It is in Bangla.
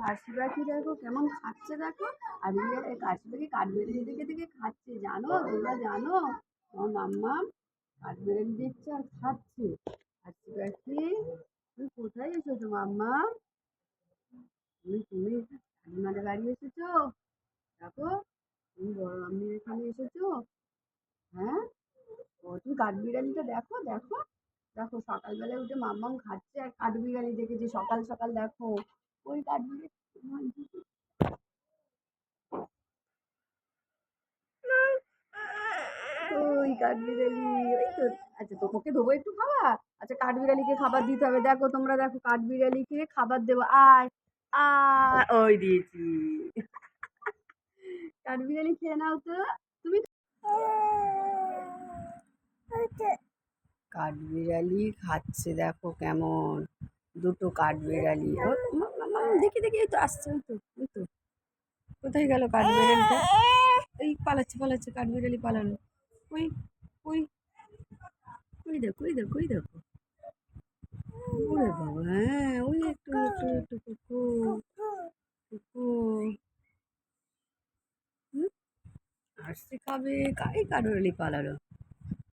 কাশি পাখি দেখো কেমন খাচ্ছে দেখো। আর কাশি পাখি কাঠবেড়ালি দেখে দেখে খাচ্ছে, জানো তোমরা জানো? আমার মাম্মা কাঠবেড়ালি দেখছে আর খাচ্ছে। কাশি পাখি তুমি কোথায় এসেছো মাম্মা? তুমি কাকিমাদের বাড়ি এসেছো? দেখো তুমি বড় মাম্মির এখানে এসেছো। হ্যাঁ, ও তুমি কাঠবিড়ালিটা দেখো দেখো। দেখো সকালবেলায় উঠে মাম্মাম খাচ্ছে আর কাঠবিড়ালি দেখেছে সকাল সকাল দেখো। ওই কাঠবিড়ালি ওই কাঠবিড়ালি ওই তো। আচ্ছা তোমাকে দেবো একটু খাবার। আচ্ছা কাঠবিড়ালিকে খাবার দিতে হবে, দেখো তোমরা দেখো কাঠবিড়ালিকে খাবার দেবো। আয় আয়, ওই দিয়েছি। কাঠবিড়ালি খেয়ে নাও তো তুমি। কাঠবিড়ালি খাচ্ছে দেখো কেমন, দুটো কাঠবিড়ালি। ও দেখি দেখি, এই তো আসছে, ওই তো ওই তো। কোথায় গেল কাঠবিড়ালিটা? এই পালাচ্ছে পালাচ্ছে, কাঠবিড়ালি পালানো। ওই ওই ওই দেখো ওই দেখো ওই দেখো। ওরে বাবা, হ্যাঁ ওই একটু একটু একটু কুকু কুকু। হুম, আসছে খাবে, কাই কাঠবিড়ালি পালালো।